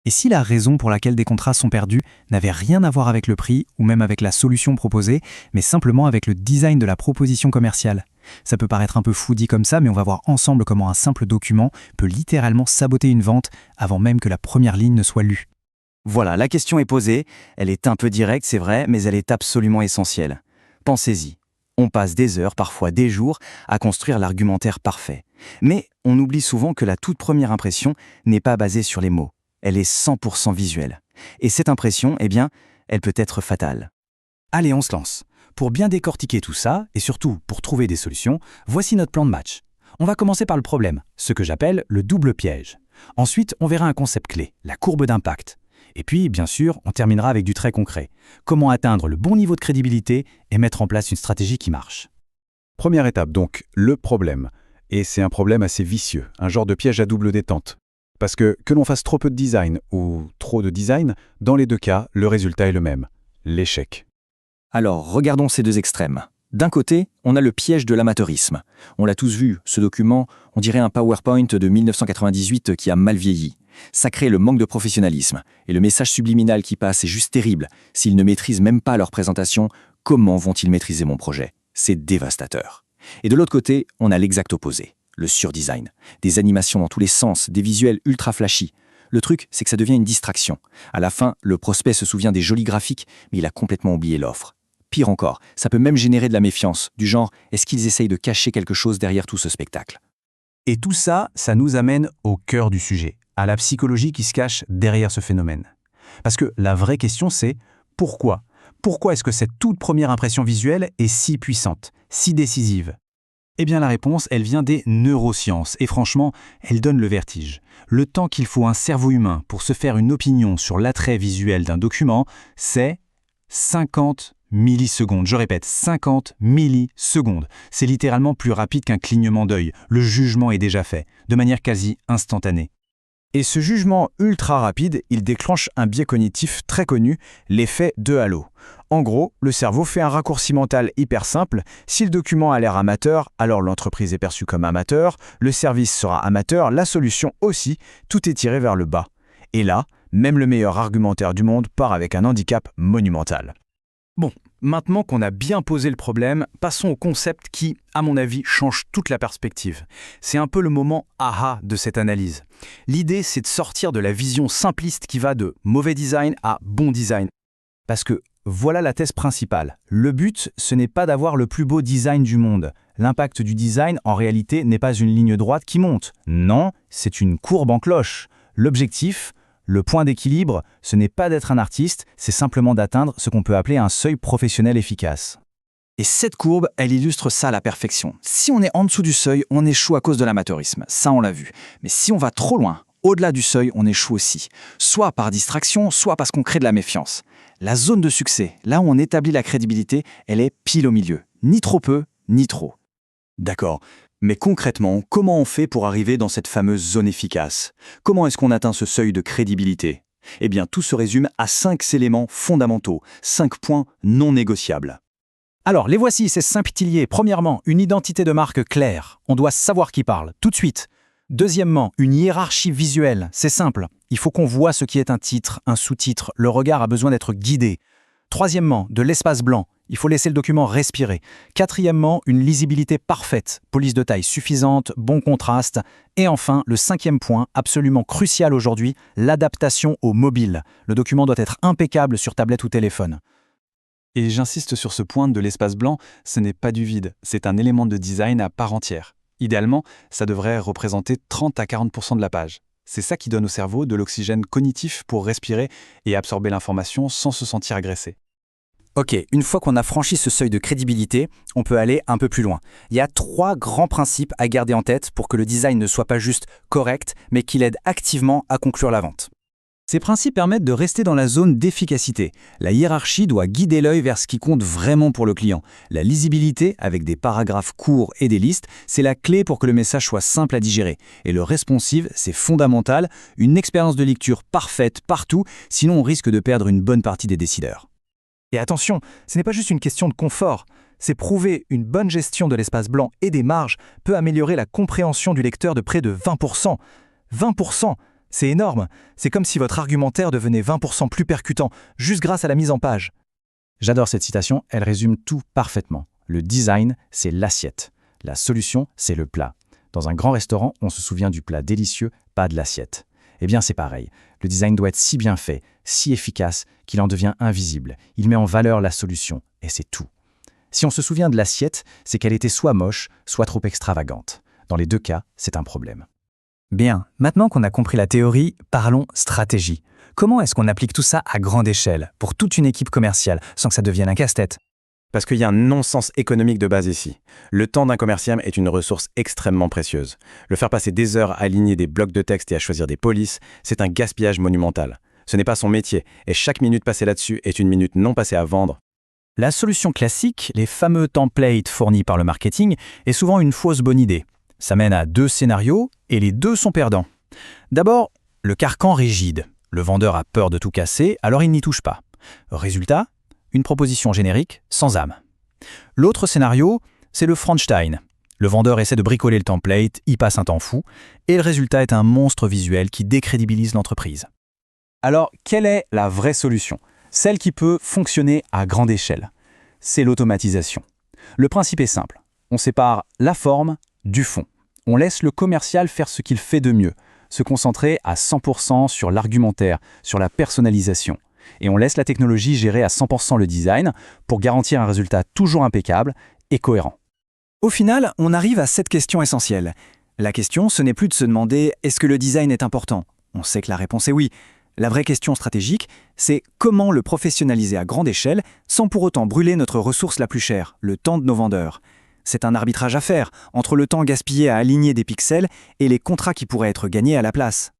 Et si la raison pour laquelle des contrats sont perdus n'avait rien à voir avec le prix ou même avec la solution proposée, mais simplement avec le design de la proposition commerciale? Ça peut paraître un peu fou dit comme ça, mais on va voir ensemble comment un simple document peut littéralement saboter une vente avant même que la première ligne ne soit lue. Voilà, la question est posée, elle est un peu directe, c'est vrai, mais elle est absolument essentielle. Pensez-y. On passe des heures, parfois des jours, à construire l'argumentaire parfait. Mais on oublie souvent que la toute première impression n'est pas basée sur les mots. Elle est 100% visuelle. Et cette impression, elle peut être fatale. Allez, on se lance. Pour bien décortiquer tout ça, et surtout pour trouver des solutions, voici notre plan de match. On va commencer par le problème, ce que j'appelle le double piège. Ensuite, on verra un concept clé, la courbe d'impact. Et puis, bien sûr, on terminera avec du très concret. Comment atteindre le bon niveau de crédibilité et mettre en place une stratégie qui marche. Première étape donc, le problème. Et c'est un problème assez vicieux, un genre de piège à double détente. Parce que l'on fasse trop peu de design ou trop de design, dans les deux cas, le résultat est le même, l'échec. Alors, regardons ces deux extrêmes. D'un côté, on a le piège de l'amateurisme. On l'a tous vu, ce document, on dirait un PowerPoint de 1998 qui a mal vieilli. Ça crée le manque de professionnalisme. Et le message subliminal qui passe est juste terrible. S'ils ne maîtrisent même pas leur présentation, comment vont-ils maîtriser mon projet? C'est dévastateur. Et de l'autre côté, on a l'exact opposé, le surdesign. Des animations dans tous les sens, des visuels ultra flashy. Le truc, c'est que ça devient une distraction. À la fin, le prospect se souvient des jolis graphiques, mais il a complètement oublié l'offre. Pire encore, ça peut même générer de la méfiance, du genre « est-ce qu'ils essayent de cacher quelque chose derrière tout ce spectacle ?» Et tout ça, ça nous amène au cœur du sujet, à la psychologie qui se cache derrière ce phénomène. Parce que la vraie question c'est pourquoi? Pourquoi est-ce que cette toute première impression visuelle est si puissante, si décisive? Eh bien la réponse, elle vient des neurosciences et franchement, elle donne le vertige. Le temps qu'il faut à un cerveau humain pour se faire une opinion sur l'attrait visuel d'un document, c'est 50 millisecondes. Je répète, 50 millisecondes. C'est littéralement plus rapide qu'un clignement d'œil. Le jugement est déjà fait, de manière quasi instantanée. Et ce jugement ultra rapide, il déclenche un biais cognitif très connu, l'effet de halo. En gros, le cerveau fait un raccourci mental hyper simple. Si le document a l'air amateur, alors l'entreprise est perçue comme amateur, le service sera amateur, la solution aussi, tout est tiré vers le bas. Et là, même le meilleur argumentaire du monde part avec un handicap monumental. Bon, maintenant qu'on a bien posé le problème, passons au concept qui, à mon avis, change toute la perspective. C'est un peu le moment aha de cette analyse. L'idée, c'est de sortir de la vision simpliste qui va de mauvais design à bon design. Parce que voilà la thèse principale. Le but, ce n'est pas d'avoir le plus beau design du monde. L'impact du design, en réalité, n'est pas une ligne droite qui monte. Non, c'est une courbe en cloche. L'objectif, le point d'équilibre, ce n'est pas d'être un artiste, c'est simplement d'atteindre ce qu'on peut appeler un seuil professionnel efficace. Et cette courbe, elle illustre ça à la perfection. Si on est en dessous du seuil, on échoue à cause de l'amateurisme. Ça, on l'a vu. Mais si on va trop loin, au-delà du seuil, on échoue aussi. Soit par distraction, soit parce qu'on crée de la méfiance. La zone de succès, là où on établit la crédibilité, elle est pile au milieu. Ni trop peu, ni trop. D'accord. Mais concrètement, comment on fait pour arriver dans cette fameuse zone efficace? Comment est-ce qu'on atteint ce seuil de crédibilité? Eh bien, tout se résume à 5 éléments fondamentaux, 5 points non négociables. Alors, les voici, ces 5 piliers. Premièrement, une identité de marque claire. On doit savoir qui parle, tout de suite. Deuxièmement, une hiérarchie visuelle. C'est simple. Il faut qu'on voit ce qui est un titre, un sous-titre. Le regard a besoin d'être guidé. Troisièmement, de l'espace blanc. Il faut laisser le document respirer. Quatrièmement, une lisibilité parfaite, police de taille suffisante, bon contraste. Et enfin, le 5e point, absolument crucial aujourd'hui, l'adaptation au mobile. Le document doit être impeccable sur tablette ou téléphone. Et j'insiste sur ce point de l'espace blanc, ce n'est pas du vide, c'est un élément de design à part entière. Idéalement, ça devrait représenter 30 à 40% de la page. C'est ça qui donne au cerveau de l'oxygène cognitif pour respirer et absorber l'information sans se sentir agressé. Ok, une fois qu'on a franchi ce seuil de crédibilité, on peut aller un peu plus loin. Il y a 3 grands principes à garder en tête pour que le design ne soit pas juste correct, mais qu'il aide activement à conclure la vente. Ces principes permettent de rester dans la zone d'efficacité. La hiérarchie doit guider l'œil vers ce qui compte vraiment pour le client. La lisibilité, avec des paragraphes courts et des listes, c'est la clé pour que le message soit simple à digérer. Et le responsive, c'est fondamental, une expérience de lecture parfaite partout, sinon on risque de perdre une bonne partie des décideurs. Et attention, ce n'est pas juste une question de confort. C'est prouvé, une bonne gestion de l'espace blanc et des marges peut améliorer la compréhension du lecteur de près de 20%. 20%, C'est énorme. C'est comme si votre argumentaire devenait 20% plus percutant, juste grâce à la mise en page. J'adore cette citation, elle résume tout parfaitement. Le design, c'est l'assiette. La solution, c'est le plat. Dans un grand restaurant, on se souvient du plat délicieux, pas de l'assiette. Eh bien, c'est pareil. Le design doit être si bien fait, si efficace, qu'il en devient invisible. Il met en valeur la solution, et c'est tout. Si on se souvient de l'assiette, c'est qu'elle était soit moche, soit trop extravagante. Dans les deux cas, c'est un problème. Bien, maintenant qu'on a compris la théorie, parlons stratégie. Comment est-ce qu'on applique tout ça à grande échelle, pour toute une équipe commerciale, sans que ça devienne un casse-tête? Parce qu'il y a un non-sens économique de base ici. Le temps d'un commercial est une ressource extrêmement précieuse. Le faire passer des heures à aligner des blocs de texte et à choisir des polices, c'est un gaspillage monumental. Ce n'est pas son métier, et chaque minute passée là-dessus est une minute non passée à vendre. La solution classique, les fameux templates fournis par le marketing, est souvent une fausse bonne idée. Ça mène à 2 scénarios, et les 2 sont perdants. D'abord, le carcan rigide. Le vendeur a peur de tout casser, alors il n'y touche pas. Résultat, une proposition générique sans âme. L'autre scénario, c'est le Frankenstein. Le vendeur essaie de bricoler le template, y passe un temps fou, et le résultat est un monstre visuel qui décrédibilise l'entreprise. Alors, quelle est la vraie solution? Celle qui peut fonctionner à grande échelle. C'est l'automatisation. Le principe est simple. On sépare la forme du fond. On laisse le commercial faire ce qu'il fait de mieux, se concentrer à 100% sur l'argumentaire, sur la personnalisation. Et on laisse la technologie gérer à 100% le design pour garantir un résultat toujours impeccable et cohérent. Au final, on arrive à cette question essentielle. La question, ce n'est plus de se demander « est-ce que le design est important ?» On sait que la réponse est oui. La vraie question stratégique, c'est comment le professionnaliser à grande échelle sans pour autant brûler notre ressource la plus chère, le temps de nos vendeurs. C'est un arbitrage à faire entre le temps gaspillé à aligner des pixels et les contrats qui pourraient être gagnés à la place.